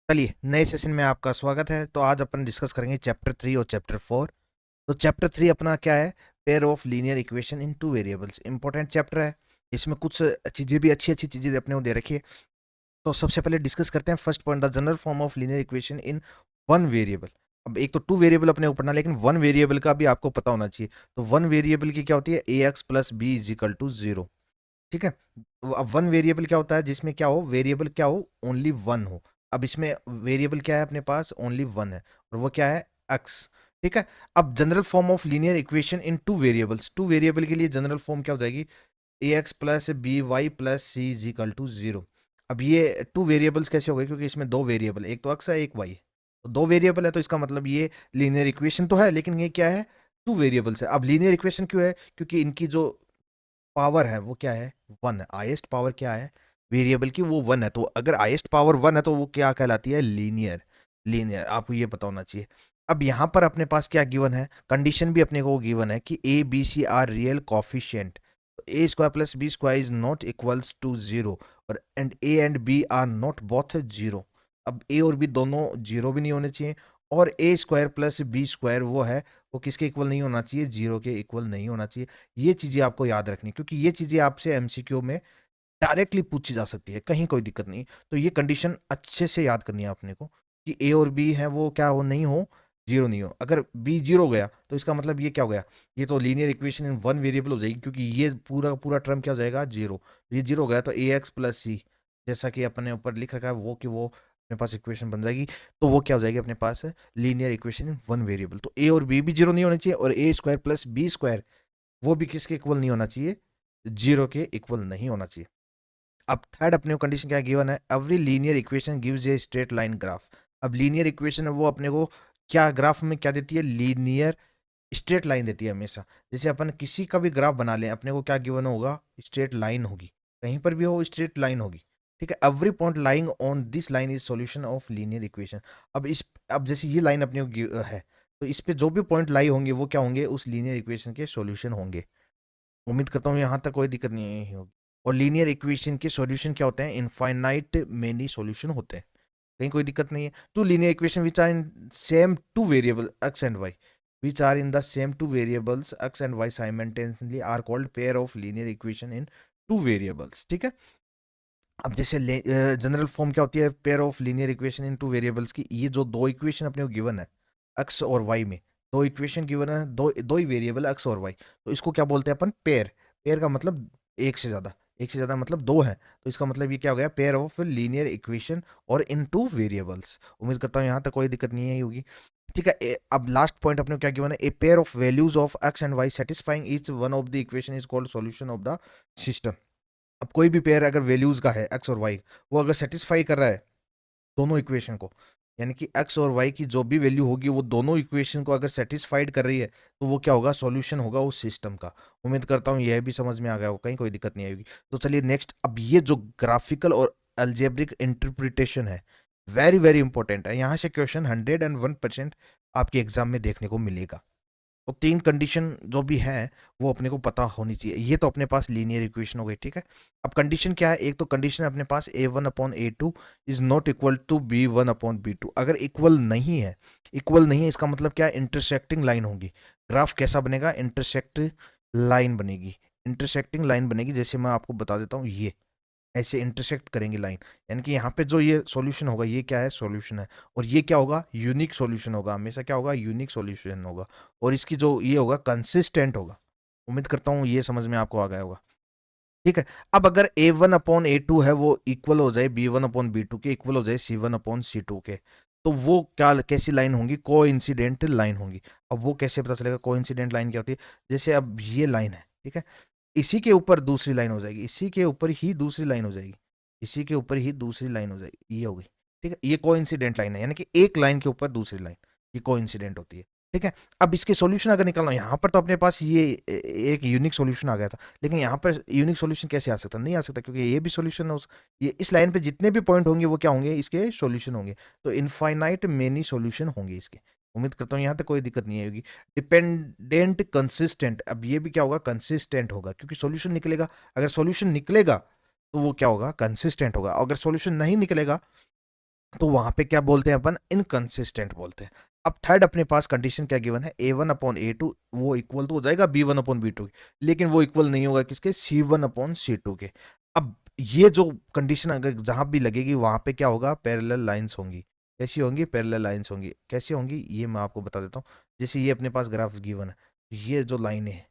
चलिए नए सेशन में आपका स्वागत है। तो आज अपन डिस्कस करेंगे चैप्टर 3 और चैप्टर 4। तो चैप्टर 3 अपना क्या है? Pair of linear equation in two variables. Important chapter है। इसमें कुछ चीज़ें भी अच्छी अच्छी चीज़ें अपने को दे रखी है। तो सबसे पहले डिस्कस करते हैं first point, the general form of linear equation in one variable. अब एक तो टू वेरिएबल अपने को पढ़ना, लेकिन वन वेरिएबल का भी आपको पता होना चाहिए। तो वन वेरिएबल की क्या होती है? ए x plus b is equal to zero. ठीक है। अब वन वेरिएबल क्या होता है? जिसमें क्या हो, वेरिएबल क्या हो, ओनली वन हो। अब इसमें वेरिएबल क्या है अपने पास? ओनली वन है, और वो क्या है? एक्स। ठीक है। अब general form of linear equation in two variables, two variable के लिए जनरल फॉर्म क्या हो जाएगी? A x plus b y plus C is equal to zero. अब ये टू वेरिएबल्स कैसे हो गए? क्योंकि इसमें दो वेरिएबल, एक तो एक्स है एक वाई। तो दो वेरिएबल है, तो इसका मतलब ये लीनियर इक्वेशन तो है, लेकिन ये क्या है? टू वेरिएबल्स है। अब लीनियर इक्वेशन क्यों है? क्योंकि इनकी जो पावर है वो क्या है? वन है। हाईएस्ट पावर क्या है वेरिएबल की? वो वन है। तो अगर हाईएस्ट पावर वन है तो वो क्या कहलाती है? लीनियर। लीनियर, आपको ये पता होना चाहिए। अब यहाँ पर अपने पास क्या गिवन है? कंडीशन भी अपने को गिवन है कि a b c are real coefficient. A square plus b square is not equals to zero, और and a and b are not both zero. अब ए और बी दोनों जीरो भी नहीं होने चाहिए, और ए स्क्वायर प्लस बी स्क्वायर वो है, वो किसके इक्वल नहीं होना चाहिए? जीरो के इक्वल नहीं होना चाहिए। ये चीजें आपको याद रखनी, क्योंकि ये चीजें आपसे एमसीक्यू में डायरेक्टली पूछी जा सकती है, कहीं कोई दिक्कत नहीं। तो ये कंडीशन अच्छे से याद करनी है आपने को, कि ए और बी है वो क्या हो, नहीं हो, जीरो नहीं हो। अगर बी जीरो हो गया तो इसका मतलब ये क्या हो गया? ये तो linear equation in one variable हो जाएगी, क्योंकि ये पूरा पूरा टर्म क्या हो जाएगा? जीरो। तो ये जीरो हो गया तो ए एक्स प्लस सी, जैसा कि अपने ऊपर लिख रखा है वो, कि वो अपने पास इक्वेशन बन जाएगी। तो वो क्या हो जाएगी अपने पास? Linear equation in one variable. तो ए और बी भी जीरो नहीं होने चाहिए, और ए स्क्वायर प्लस बी स्क्वायर वो भी किसके इक्वल नहीं होना चाहिए? जीरो के इक्वल नहीं होना चाहिए। अब थर्ड अपने को कंडीशन क्या गिवन है? Every linear equation gives a straight line graph. अब लीनियर इक्वेशन है वो अपने को क्या ग्राफ में क्या देती है? लीनियर स्ट्रेट लाइन देती है हमेशा। जैसे अपन किसी का भी ग्राफ बना लें, अपने को क्या गिवन होगा? स्ट्रेट लाइन होगी। कहीं पर भी हो स्ट्रेट लाइन होगी। ठीक है। Every point lying on this line is solution of linear equation. अब जैसे ये लाइन अपने को है, तो इस पे जो भी पॉइंट लाई होंगे वो क्या होंगे? उस लीनियर इक्वेशन के सॉल्यूशन होंगे। उम्मीद करता हूँ यहाँ तक कोई दिक्कत नहीं होगी। और लीनियर इक्वेशन के सॉल्यूशन क्या होते हैं? इनफाइनाइट मेनी सॉल्यूशन होते हैं, कहीं कोई दिक्कत नहीं है। Two linear equation which are in same two variable x and y, which are in the same two variables x and y simultaneously are called pair of linear equation in two variables। ठीक है। अब जैसे general form क्या होती है pair of linear equation in two variables की? ये जो दो इक्वेशन अपने को गिवन है एक्स और वाई में, दो इक्वेशन गिवन है, दो दो ही वेरिएबल एक्स और वाई, तो इसको क्या बोलते हैं अपन? पेयर। पेयर का मतलब एक से ज्यादा, एक से ज्यादा मतलब दो है। तो इसका मतलब ये क्या हो गया? पेयर ऑफ लीनियर इक्वेशन और इन टू वेरिएबल्स। उम्मीद करता हूँ यहाँ तक कोई दिक्कत नहीं है होगी। ठीक है। अब लास्ट पॉइंट अपने को क्या गिवन है? A pair of values of x and y satisfying each one of the equation is called solution of the system. अब कोई भी पेयर अगर वैल्यूज का है एक्स और वाई, वो अगर सेटिस्फाई कर रहा है दोनों इक्वेशन को, यानी कि एक्स और वाई की जो भी वैल्यू होगी वो दोनों इक्वेशन को अगर सेटिस्फाइड कर रही है, तो वो क्या होगा? सॉल्यूशन होगा उस सिस्टम का। उम्मीद करता हूँ यह भी समझ में आ गया होगा, कहीं कोई दिक्कत नहीं आएगी। तो चलिए नेक्स्ट, अब ये जो ग्राफिकल और अल्जेब्रिक इंटरप्रिटेशन है, वेरी वेरी इंपॉर्टेंट है। यहाँ से क्वेश्चन 101% आपके एग्जाम में देखने को मिलेगा। तो तीन कंडीशन जो भी है वो अपने को पता होनी चाहिए। ये तो अपने पास लीनियर इक्वेशन हो गई। ठीक है। अब कंडीशन क्या है? एक तो कंडीशन अपने पास a1/a2 is not equal to b1/b2। अगर इक्वल नहीं है, इक्वल नहीं है इसका मतलब क्या? इंटरसेक्टिंग लाइन होगी। ग्राफ कैसा बनेगा? इंटरसेक्ट लाइन बनेगी। इंटरसेक्टिंग लाइन बनेगी, जैसे मैं आपको बता देता हूँ, ये ऐसे इंटरसेक्ट करेंगे लाइन। यानी कि यहाँ पे जो ये सॉल्यूशन होगा ये क्या है? सॉल्यूशन है। और ये क्या होगा? यूनिक सॉल्यूशन होगा। हमेशा क्या होगा? यूनिक सॉल्यूशन होगा। और इसकी जो ये होगा कंसिस्टेंट होगा। उम्मीद करता हूँ ये समझ में आपको आ गया होगा। ठीक है। अब अगर a1/a2 है वो इक्वल हो जाए b1/b2 के, इक्वल हो जाए c1/c2 के, तो वो क्या कैसी लाइन होंगी? को इंसिडेंट लाइन होंगी। अब वो कैसे पता चलेगा को इंसिडेंट लाइन क्या होती है? जैसे अब ये लाइन है, ठीक है, इसी के ऊपर दूसरी लाइन हो जाएगी, इसी के ऊपर ही दूसरी लाइन हो जाएगी, इसी के ऊपर ही दूसरी लाइन हो जाएगी, ये हो गई। ठीक है। ये कोइंसिडेंट लाइन है, यानी कि एक लाइन के ऊपर दूसरी लाइन, ये कोइंसिडेंट होती है। ठीक है। अब इसके सॉल्यूशन अगर निकालना, यहाँ पर तो अपने पास ये एक यूनिक सॉल्यूशन आ गया था, लेकिन यहाँ पर यूनिक सॉल्यूशन कैसे आ सकता? नहीं आ सकता, क्योंकि ये भी सॉल्यूशन है ये इस लाइन पे जितने भी पॉइंट होंगे वो क्या होंगे? इसके सॉल्यूशन होंगे। तो इनफाइनाइट मेनी सॉल्यूशन होंगे इसके। उम्मीद करता हूँ यहाँ तक कोई दिक्कत नहीं आएगी। डिपेंडेंट कंसिस्टेंट, अब ये भी क्या होगा? कंसिस्टेंट होगा, क्योंकि सॉल्यूशन निकलेगा। अगर सॉल्यूशन निकलेगा तो वो क्या होगा? कंसिस्टेंट होगा। अगर सॉल्यूशन नहीं निकलेगा तो वहां पे क्या बोलते हैं अपन, इनकंसिस्टेंट बोलते हैं। अब थर्ड अपने पास कंडीशन क्या गिवन है, a1/a2 वो इक्वल तो हो जाएगा b1/b2 के, लेकिन वो इक्वल नहीं होगा किसके, c1/c2 के। अब ये जो कंडीशन अगर जहां भी लगेगी वहां पे क्या होगा, पैरेलल लाइंस होंगी। कैसी होंगी, पैरेलल लाइंस होंगी। कैसी होंगी ये मैं आपको बता देता हूँ। जैसे ये अपने पास ग्राफ गिवन है, ये जो लाइन है,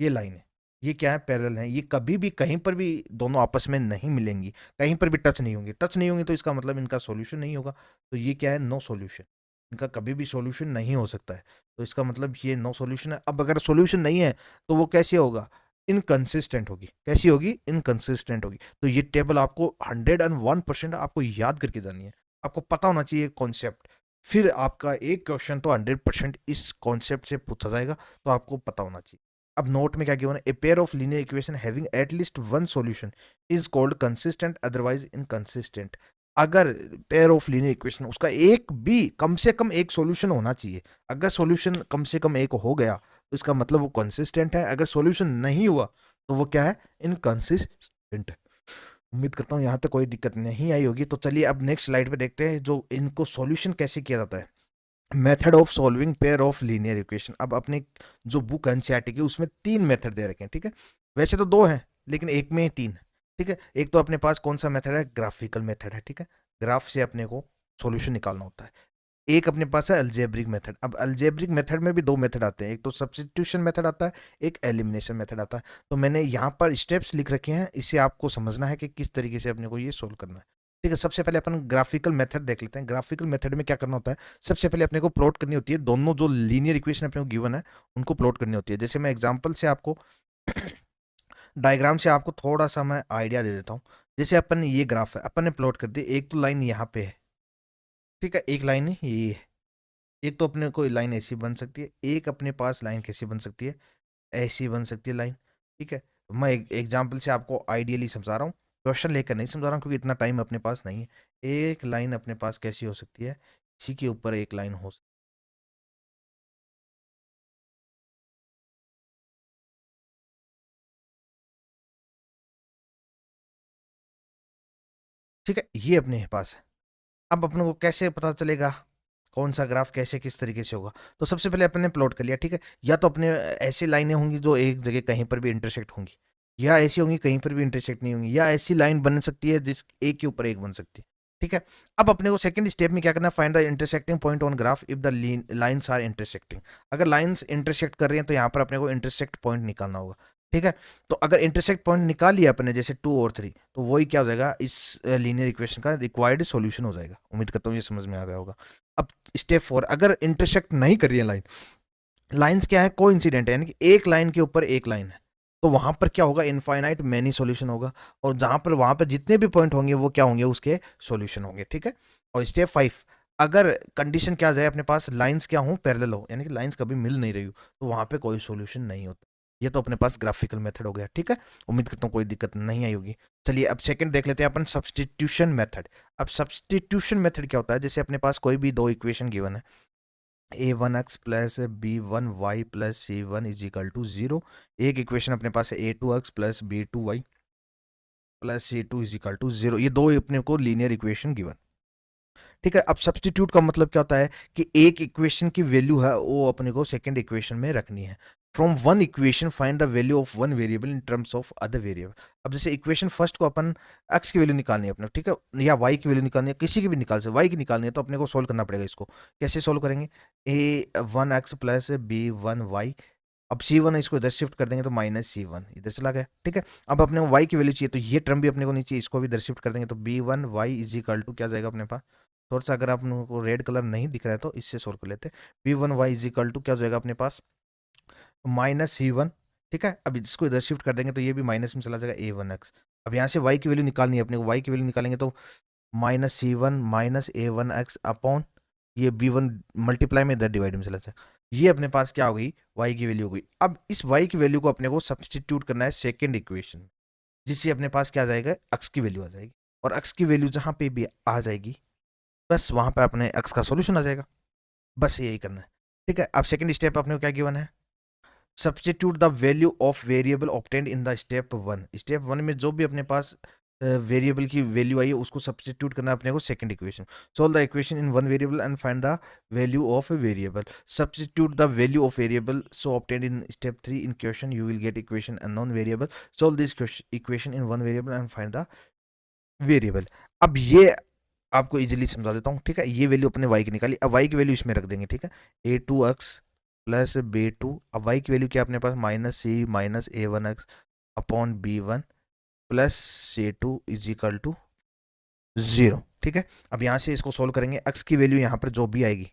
ये लाइन है, ये क्या है, पैरेलल है। ये कभी भी कहीं पर भी दोनों आपस में नहीं मिलेंगी, कहीं पर भी टच नहीं होंगी। टच नहीं होंगी तो इसका मतलब इनका सॉल्यूशन नहीं होगा। तो ये क्या है, नो सॉल्यूशन। इनका कभी भी सॉल्यूशन नहीं हो सकता है। तो इसका मतलब ये नो सॉल्यूशन है। अब अगर सॉल्यूशन नहीं है तो वो कैसे होगा, इनकंसिस्टेंट होगी। कैसी होगी, इनकंसिस्टेंट होगी। तो ये टेबल आपको 101% आपको याद करके जानी है। आपको पता होना चाहिए कॉन्सेप्ट। फिर आपका एक क्वेश्चन तो 100% इस कॉन्सेप्ट से पूछा जाएगा, तो आपको पता होना चाहिए। अब नोट में क्या गिवन है, a pair of linear equation having at least one solution is called consistent otherwise inconsistent. अगर पेयर ऑफ लीनियर इक्वेशन उसका एक भी कम से कम एक सॉल्यूशन होना चाहिए। अगर सॉल्यूशन कम से कम एक हो गया तो इसका मतलब वो कंसिस्टेंट है। अगर सॉल्यूशन नहीं हुआ तो वो क्या है, इनकंसिस्टेंट है। उम्मीद करता हूँ यहाँ तक कोई दिक्कत नहीं आई होगी। तो चलिए अब नेक्स्ट स्लाइड पे देखते हैं जो इनको सॉल्यूशन कैसे किया जाता है। Method of solving pair of linear equation. अब अपने जो बुक एनसीईआरटी की उसमें 3 मेथड दे रखे हैं, ठीक है। वैसे तो 2 हैं लेकिन एक में 3, ठीक है। एक तो अपने पास कौन सा मेथड है, ग्राफिकल मेथड है, ठीक है। ग्राफ से अपने को सॉल्यूशन निकालना होता है। एक अपने पास है अल्जेब्रिक मेथड। अब अल्जेब्रिक मेथड में भी 2 मेथड आते हैं, एक तो सब्स्टिट्यूशन मेथड आता है, एक एलिमिनेशन मेथड आता है। तो मैंने यहाँ पर स्टेप्स लिख रखे हैं, इसे आपको समझना है कि किस तरीके से अपने को ये सोल्व करना है, ठीक है। सबसे पहले अपन ग्राफिकल मेथड देख लेते हैं। ग्राफिकल मेथड में क्या करना होता है, सबसे पहले अपने को प्लॉट करनी होती है, दोनों जो लीनियर इक्वेशन अपने को गिवन है उनको प्लॉट करनी होती है। जैसे मैं एग्जांपल से आपको डायग्राम से आपको थोड़ा सा मैं आइडिया दे देता हूँ। जैसे अपन ये ग्राफ है, अपन ने प्लॉट कर दी, एक तो लाइन यहाँ पे है, ठीक है, एक लाइन है ये है। एक तो अपने कोई लाइन ऐसी बन सकती है, एक अपने पास लाइन कैसी बन सकती है, ऐसी बन सकती है लाइन, ठीक है। मैं एक एग्जाम्पल से आपको आइडियली समझा रहा हूँ, क्वेश्चन लेकर नहीं समझा रहा हूँ क्योंकि इतना टाइम अपने पास नहीं है। एक लाइन अपने पास कैसी हो सकती है, इसी के ऊपर एक लाइन हो सकती है, ठीक है। ये अपने पास है। अब अपने को कैसे पता चलेगा कौन सा ग्राफ कैसे किस तरीके से होगा, तो सबसे पहले अपन ने प्लॉट कर लिया, ठीक है। या तो अपने ऐसी लाइनें होंगी जो एक जगह कहीं पर भी इंटरसेक्ट होंगी, या ऐसी होंगी कहीं पर भी इंटरसेक्ट नहीं होंगी, या ऐसी लाइन बन सकती है जिस एक के ऊपर एक बन सकती है, ठीक है। अब अपने को सेकंड स्टेप में क्या करना है, find the intersecting point on graph if the lines are intersecting. अगर लाइंस इंटरसेक्ट कर रही हैं तो यहाँ पर अपने को इंटरसेक्ट पॉइंट निकालना होगा, ठीक है। तो अगर इंटरसेक्ट पॉइंट निकाल लिया अपने जैसे 2 और 3, तो वही क्या हो जाएगा, इस लीनियर इक्वेशन का रिक्वायर्ड सॉल्यूशन हो जाएगा। उम्मीद करता हूँ ये समझ में आ गया होगा। अब स्टेप 4, अगर इंटरसेक्ट नहीं कर रही है लाइन, लाइंस क्या है, को इंसिडेंट है, यानी कि एक लाइन के ऊपर एक लाइन है, तो वहां पर क्या होगा, इनफाइनाइट मैनी सॉल्यूशन होगा। और जहां पर वहां पर जितने भी पॉइंट होंगे वो क्या होंगे, उसके सॉल्यूशन होंगे, ठीक है। और स्टेप 5, अगर कंडीशन क्या जाए, अपने पास लाइंस क्या हो, पैरेलल हो, यानी कि लाइंस कभी मिल नहीं रही हो, तो वहां पे कोई सॉल्यूशन नहीं होता। ये तो अपने पास ग्राफिकल मेथड हो गया, ठीक है। उम्मीद करता हूँ कोई दिक्कत नहीं आई होगी। चलिए अब सेकंड देख लेते हैं अपन, सब्सटीट्यूशन मेथड। अब सब्सटीट्यूशन मेथड क्या होता है, जैसे अपने पास कोई भी 2 इक्वेशन गिवन है, a1x plus b1y plus c1 is equal to 0। एक इक्वेशन अपने पास है a2x plus b2y plus c2 is equal to 0। ये 2 अपने को लीनियर इक्वेशन गिवन, ठीक है। अब सब्सटीट्यूट का मतलब क्या होता है कि एक इक्वेशन की वैल्यू है वो अपने को सेकंड इक्वेशन में रखनी है। From one equation find the value of one variable in terms of other variable. अब जैसे इक्वेशन फर्स्ट को अपन एक्स की वैल्यू निकालनी है अपने, ठीक है, या वाई की वैल्यू निकालनी है, किसी की भी निकाल से, वाई की निकालनी है, तो अपने को सोल्व करना पड़ेगा इसको। कैसे सोल्व करेंगे, a1x प्लस b1y। अब c1 है, इसको इधर शिफ्ट कर देंगे तो माइनस c1 इधर चला गया, ठीक है। अब अपने को y की वैल्यू चाहिए, तो ये टर्म भी अपने को नहीं चाहिए, इसको भी इधर शिफ्ट कर देंगे तो b1y इज इक्वल टू क्या जाएगा अपने पास, थोड़ा सा अगर आप लोगों को रेड कलर नहीं दिख रहा है तो इससे सोल्व कर लेते हैं। b1y इज इक्वल टू क्या हो जाएगा अपने पास, माइनस c1, ठीक है। अब इसको इधर शिफ्ट कर देंगे तो ये भी माइनस में चला जाएगा a1x। अब यहाँ से y की वैल्यू निकालनी है अपने को, y की वैल्यू निकालेंगे तो minus c1 minus a1x upon ये b1 मल्टीप्लाई में इधर डिवाइड में चला जाएगा। ये अपने पास क्या हो गई, y की वैल्यू हो गई। अब इस y की वैल्यू को अपने को सब्सटीट्यूट करना है सेकेंड इक्वेशन में, जिससे अपने पास क्या आ जाएगा, x की वैल्यू आ जाएगी। और x की वैल्यू जहां पे भी आ जाएगी बस वहां पे अपने x का सॉल्यूशन आ जाएगा। बस यही करना है, ठीक है। अब सेकंड स्टेप अपने को क्या गिवन है, substitute the value of variable obtained in the step 1। Step 1 में जो भी अपने पास वेरिएबल की वैल्यू आई है उसको सब्स्टिट्यूट करना है अपने को second equation. Solve the equation in one variable and find the value of a variable. Substitute the value of variable so obtained in step 3 in question you will get equation unknown variable. Solve this equation in one variable and find the variable. अब ये आपको easily समझा देता हूँ, ठीक है। ये value अपने y की निकाली, अब y की वैल्यू इसमें रख देंगे, ठीक है। a2x प्लस b2, अब y की वैल्यू क्या अपने पास minus c minus a1x upon b1 plus c2 is equal to 0, ठीक है। अब यहाँ से इसको सोल्व करेंगे, x की वैल्यू यहाँ पर जो भी आएगी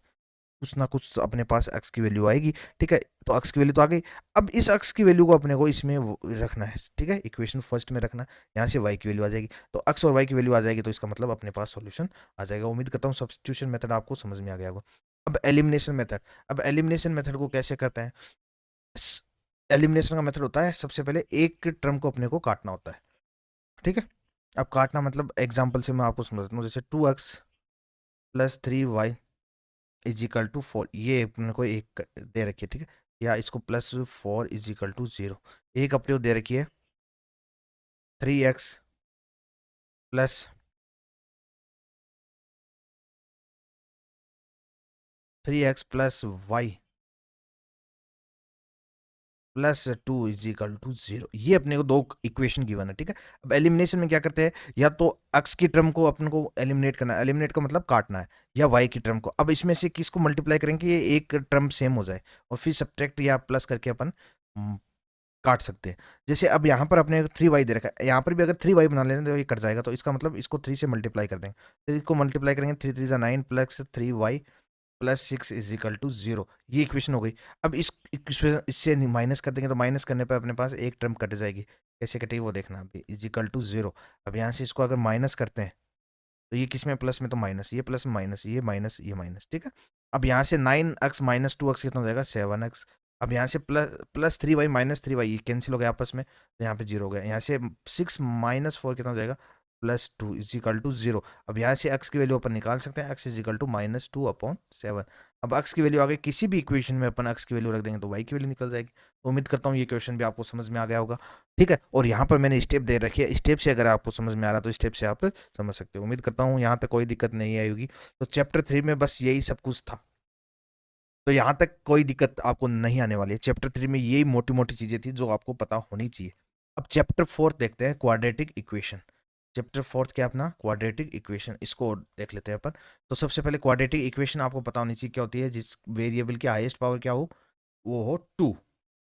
कुछ ना कुछ तो अपने पास x की वैल्यू आएगी, ठीक है। तो x की वैल्यू तो आ गई। अब इस x की वैल्यू को अपने को इसमें रखना है, ठीक है, इक्वेशन फर्स्ट में रखना। यहाँ से y की वैल्यू आ जाएगी, तो x और y की वैल्यू आ जाएगी, तो इसका मतलब अपने पास सॉल्यूशन आ जाएगा। उम्मीद करता हूँ सब्स्टिट्यूशन मेथड आपको समझ में आ गया होगा। अब एलिमिनेशन मेथड, अब एलिमिनेशन मेथड को कैसे करते हैं। एलिमिनेशन का मेथड होता है सबसे पहले एक टर्म को अपने को काटना होता है, ठीक है। अब काटना मतलब एग्जाम्पल से मैं आपको समझाता हूँ, जैसे 2x plus 3y is equal to 4, ये अपने को एक दे रखी है, ठीक है। या इसको प्लस 4 इज इक्वल टू 0, एक अपने को दे रखी है 3x plus 3x plus y plus 2 is equal to 0, ये अपने को दो इक्वेशन गिवन है, ठीक है। अब एलिमिनेशन में क्या करते हैं, या तो x की टर्म को अपन को एलिमिनेट करना है, एलिमिनेट का मतलब काटना है, या y की टर्म को। अब इसमें से किसको मल्टीप्लाई करेंगे कि ये एक टर्म सेम हो जाए, और फिर सब्ट्रैक्ट या प्लस करके अपन काट सकते हैं। जैसे अब यहाँ पर अपने 3y दे रखा है, यहाँ पर भी अगर 3y बना लेते हैं तो ये कट जाएगा, तो इसका मतलब इसको 3 से मल्टीप्लाई कर देंगे, तो इसको मल्टीप्लाई करेंगे 3 3 9 plus 3y plus 6 is equal to 0, ये इक्वेशन हो गई। अब इससे माइनस कर देंगे, तो माइनस करने पर अपने पास एक टर्म कट जाएगी, कैसे कटेगी वो देखना अभी, इज इक्वल टू 0। अब यहाँ से इसको अगर माइनस करते हैं तो ये किस में प्लस में, तो माइनस, ये प्लस में माइनस, ये माइनस, ये माइनस, ठीक है। अब यहाँ से 9x माइनस 2x कितना हो जाएगा 7x। अब यहाँ से प्लस 3y माइनस 3y, ये कैंसिल हो गया आपस में, तो यहाँ पे 0 हो गया। यहाँ से 6 माइनस 4 कितना हो जाएगा प्लस 2 इज इक्वल टू 0। अब यहाँ से x की वैल्यू अपन निकाल सकते हैं, x is equal to minus 2 upon 7। अब x की वैल्यू आगे किसी भी इक्वेशन में अपन x की वैल्यू रख देंगे तो y की वैल्यू निकल जाएगी। तो उम्मीद करता हूँ ये क्वेश्चन भी आपको समझ में आ गया होगा, ठीक है। और यहाँ पर मैंने स्टेप दे रखी है, स्टेप से अगर आपको समझ में आ रहा तो स्टेप से आप समझ सकते हो। उम्मीद करता हूँ यहाँ तक कोई दिक्कत नहीं आई होगी। तो चैप्टर 3 में बस यही सब कुछ था, तो यहाँ तक कोई दिक्कत आपको नहीं आने वाली है। चैप्टर 3 में यही मोटी मोटी चीजें थी जो आपको पता होनी चाहिए। अब चैप्टर 4 देखते हैं, क्वाड्रेटिक इक्वेशन। चैप्टर 4 क्या अपना क्वाड्रेटिक इक्वेशन, इसको देख लेते हैं अपन। तो सबसे पहले क्वाड्रेटिक इक्वेशन आपको पता होनी चाहिए क्या होती है, जिस वेरिएबल की हाईएस्ट पावर क्या हो, वो हो 2।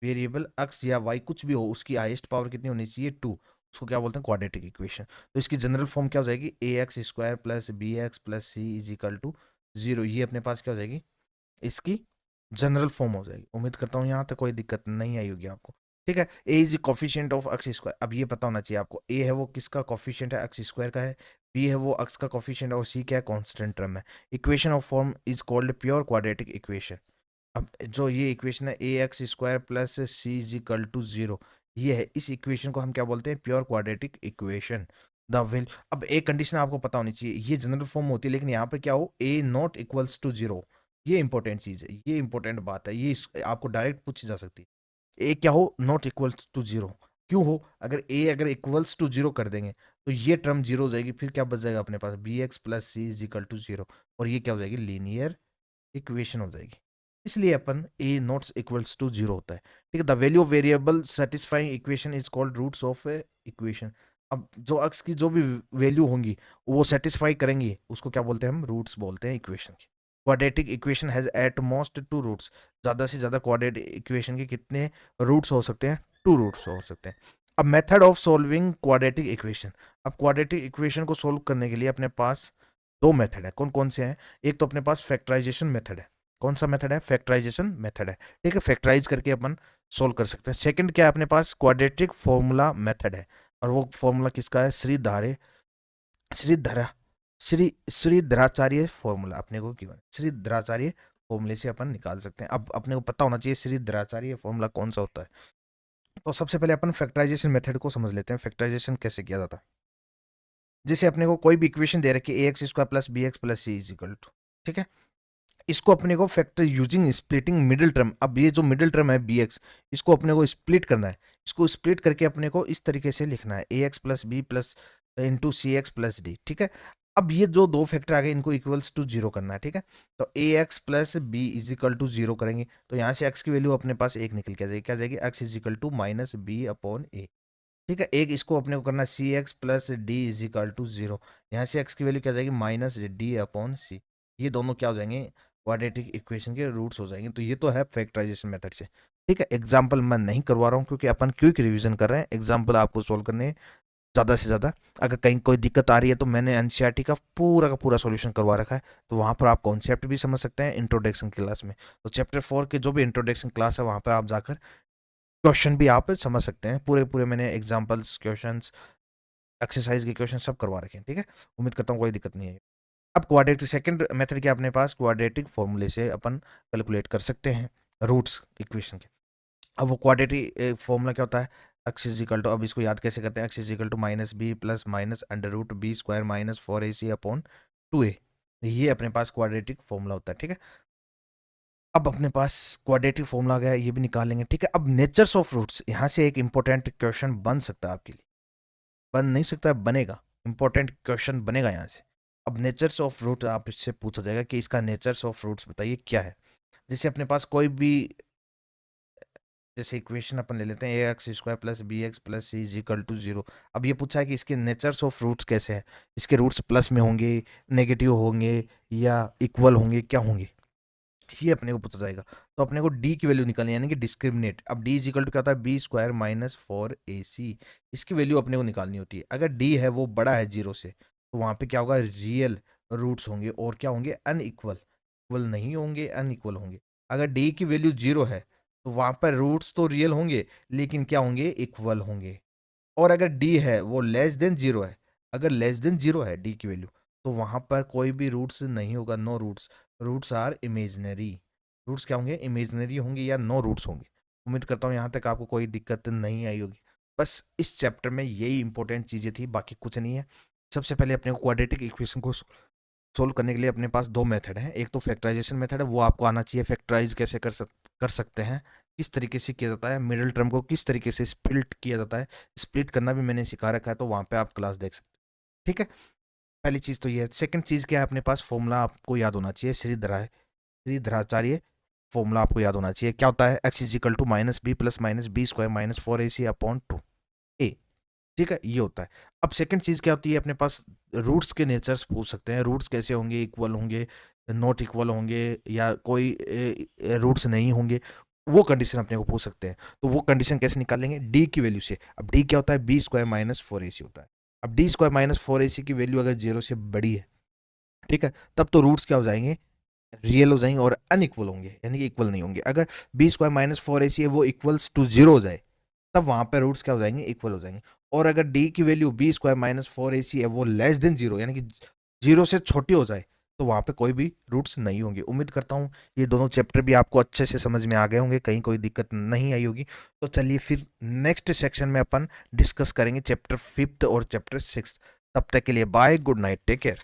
वेरिएबल x या y कुछ भी हो, उसकी हाईएस्ट पावर कितनी होनी चाहिए 2, उसको क्या बोलते हैं क्वाड्रेटिक इक्वेशन। तो इसकी जनरल फॉर्म क्या हो जाएगी, ax square plus b x plus C is equal to 0, ये अपने पास क्या हो जाएगी, इसकी जनरल फॉर्म हो जाएगी। उम्मीद करता हूँ यहाँ तक कोई दिक्कत नहीं आई होगी आपको, ठीक है। A is coefficient of x square, अब ये पता होना चाहिए आपको, ए है वो किसका कॉफिशिएंट है, एक्स स्क्वायर का है, बी है वो एक्स का कॉफिशिएंट और सी क्या है कांस्टेंट टर्म है। Equation of form is called pure quadratic equation. अब जो ये इक्वेशन है ए x square plus C is equal to 0, ये है, इस इक्वेशन को हम क्या बोलते हैं, pure quadratic equation. The value, अब एक कंडीशन आपको पता होनी चाहिए, ये जनरल फॉर्म होती है, लेकिन यहाँ पे क्या हो, ए नॉट इक्वल्स टू 0, ये इंपॉर्टेंट चीज है, ये इंपॉर्टेंट बात है, ये आपको डायरेक्ट पूछी जा सकती है। ए क्या हो, नॉट इक्वल्स टू 0, क्यों हो, अगर ए अगर इक्वल्स टू 0 कर देंगे तो ये टर्म 0 हो जाएगी, फिर क्या बच जाएगा अपने पास, b x plus C is equal to 0, और ये क्या हो जाएगी, लीनियर इक्वेशन हो जाएगी। इसलिए अपन ए नॉट इक्वल्स टू 0 होता है, ठीक है। The value of variable satisfying equation is called roots of equation. अब जो x की जो भी वैल्यू होंगी वो सेटिस्फाई करेंगी, उसको क्या बोलते हैं, हम रूट्स बोलते हैं इक्वेशन की। Quadratic equation has at most 2 roots, ज्यादा से ज्यादा क्वाड्रेटिक इक्वेशन के कितने रूट्स हो सकते हैं, 2 रूट्स हो सकते हैं। अब method of solving quadratic equation, अब क्वाड्रेटिक इक्वेशन को सोल्व करने के लिए अपने पास दो मेथड है, कौन कौन से हैं। एक तो अपने पास फैक्टराइजेशन मेथड है, कौन सा मेथड है, फैक्टराइजेशन मेथड है, ठीक है, फैक्टराइज करके अपन सोल्व कर सकते हैं। सेकंड क्या है अपने पास, क्वाड्रेटिक फॉर्मूला मेथड है, और वो फॉर्मूला किसका है, श्रीधरा श्रीधराचार्य फॉर्मूला अपने को गिवन, श्रीधराचार्य फॉर्मूले से अपन निकाल सकते हैं। अब अपने को पता होना चाहिए श्रीधराचार्य फॉर्मूला कौन सा होता है। तो सबसे पहले अपन फैक्टराइजेशन मेथड को समझ लेते हैं, फैक्टराइजेशन कैसे किया जाता है। जैसे अपने को कोई भी इक्वेशन दे रखी है ए x square plus b x plus C is equal to, ठीक है, इसको अपने को factor using splitting middle term, अब ये जो मिडिल टर्म है बी एक्स, इसको अपने को स्प्लिट करना है, इसको स्प्लिट करके अपने को इस तरीके से लिखना है, ए x plus b plus into c x plus d, ठीक है। अब ये जो दो फैक्टर आ गए इनको इक्वल्स टू जीरो करना है, ठीक है। तो a x plus b is equal to zero करेंगे तो यहाँ से एक्स की वैल्यू अपने पास एक निकल के आ जाएगी, क्या जाएगी, x is equal to minus b upon a, ठीक है। एक इसको अपने को करना c x plus d is equal to zero, यहाँ से एक्स की वैल्यू क्या जाएगी, माइनस डी अपॉन सी। ये दोनों क्या हो जाएंगे, क्वाड्रेटिक इक्वेशन के रूट्स हो जाएंगे। तो ये तो है फैक्टराइजेशन मेथड से, ठीक है। एग्जाम्पल मैं नहीं करवा रहा हूँ क्योंकि अपन क्विक रिवीजन कर रहे हैं, एग्जाम्पल आपको सोल्व करने हैं ज़्यादा से ज़्यादा। अगर कहीं कोई दिक्कत आ रही है तो मैंने एनसीईआरटी का पूरा सॉल्यूशन करवा रखा है, तो वहाँ पर आप कॉन्सेप्ट भी समझ सकते हैं इंट्रोडक्शन क्लास में। तो चैप्टर 4 के जो भी इंट्रोडक्शन क्लास है वहाँ पर आप जाकर क्वेश्चन भी आप समझ सकते हैं, पूरे मैंने एग्जाम्पल्स, क्वेश्चंस, एक्सरसाइज के क्वेश्चन सब करवा रखे हैं, ठीक है। उम्मीद करता हूँ कोई दिक्कत नहीं है। अब क्वाड्रेटिक सेकंड मेथड क्या अपने पास, क्वाड्रेटिक फॉर्मूले से अपन कैलकुलेट कर सकते हैं रूट्स इक्वेशन के। अब वो क्वाड्रेटिक फॉर्मूला क्या होता है, एक्स इज इक्वल टू, अब इसको याद कैसे करते हैं, x is equal to minus b plus minus under root b square minus 4ac upon 2a। ये अपने पास क्वाड्रेटिक फॉर्मूला होता है, ठीक है। अब अपने पास क्वाड्रेटिक फॉर्मूला गया, ये भी निकाल लेंगे, ठीक है। अब नेचर्स ऑफ रूट्स, यहाँ से एक इंपॉर्टेंट क्वेश्चन बन सकता है आपके लिए, बन नहीं सकता है, बनेगा, इंपॉर्टेंट क्वेश्चन बनेगा यहाँ से। अब नेचर्स ऑफ रूट आप इससे पूछा जाएगा कि इसका नेचर्स ऑफ रूट्स बताइए क्या है। जैसे अपने पास कोई भी, जैसे इक्वेशन अपन ले लेते हैं a x square plus b x plus C is equal to zero. अब ये पूछा है कि इसके नेचर्स ऑफ रूट्स कैसे हैं, इसके रूट्स प्लस में होंगे, नेगेटिव होंगे या इक्वल होंगे, क्या होंगे, ये अपने को पूछा जाएगा। तो अपने को डी की वैल्यू निकालनी है, यानी कि डिस्क्रिमिनेट। अब डी इज इक्वल टू क्या होता है, बी स्क्वायर माइनस 4ac, इसकी वैल्यू अपने को निकालनी होती है। अगर डी है वो बड़ा है जीरो से तो वहाँ पे क्या होगा, रियल रूट्स होंगे और क्या होंगे, अनइक्वल, इक्वल नहीं होंगे, अनइक्वल होंगे। अगर डी की वैल्यू जीरो है तो वहाँ पर रूट्स तो रियल होंगे लेकिन क्या होंगे, इक्वल होंगे। और अगर डी है वो लेस देन जीरो है, अगर लेस देन जीरो है डी की वैल्यू, तो वहां पर कोई भी रूट्स नहीं होगा, no roots, roots are imaginary. Roots क्या होंगे, इमेजनरी होंगे या नो रूट्स होंगे। उम्मीद करता हूँ यहाँ तक आपको कोई दिक्कत नहीं आई होगी। बस इस चैप्टर में यही इंपॉर्टेंट चीज़ें थी, बाकी कुछ नहीं है। सबसे पहले अपने को क्वाड्रेटिक इक्वेशन को सोल्व करने के लिए अपने पास दो मेथड हैं। एक तो फैक्टराइजेशन मेथड है, वो आपको आना चाहिए, फैक्टराइज कैसे कर सकते हैं, किस तरीके से किया जाता है, मिडिल टर्म को किस तरीके से स्प्लिट किया जाता है, स्प्लिट करना भी मैंने सिखा रखा है, तो वहाँ पे आप क्लास देख सकते हैं, ठीक है। पहली चीज़ तो ये है। सेकंड चीज़ क्या है, अपने पास फॉर्मूला आपको याद होना चाहिए, श्रीधराचार्य फॉर्मूला आपको याद होना चाहिए। क्या होता है, x is equal to minus b plus minus b square minus 4ac upon 2a, ठीक है, ये होता है। अब सेकंड चीज क्या होती है, अपने पास रूट्स के नेचर्स पूछ सकते हैं, रूट्स कैसे होंगे, इक्वल होंगे, नॉट इक्वल होंगे या कोई रूट्स नहीं होंगे, वो कंडीशन अपने को पूछ सकते हैं। तो वो कंडीशन कैसे निकालेंगे, डी की वैल्यू से। अब डी क्या होता है, बी स्क्वायर माइनस 4ac होता है। अब डी स्क्वायर माइनस 4ac की वैल्यू अगर जीरो से बड़ी है, ठीक है, तब तो रूट्स क्या हो जाएंगे, रियल हो जाएंगे और अनइक्वल होंगे, यानी कि इक्वल नहीं होंगे। अगर बी स्क्वायर माइनस 4ac है वो इक्वल्स टू जीरो हो जाए, तब वहां पर रूट्स क्या हो जाएंगे, इक्वल हो जाएंगे। और अगर डी की value B square minus 4ac है वो लेस देन जीरो, यानी कि जीरो से छोटी हो जाए, तो वहां पे कोई भी रूट्स नहीं होंगे। उम्मीद करता हूँ ये दोनों चैप्टर भी आपको अच्छे से समझ में आ गए होंगे, कहीं कोई दिक्कत नहीं आई होगी। तो चलिए फिर नेक्स्ट सेक्शन में अपन डिस्कस करेंगे चैप्टर 5 और चैप्टर 6। तब तक के लिए bye, good night, take care.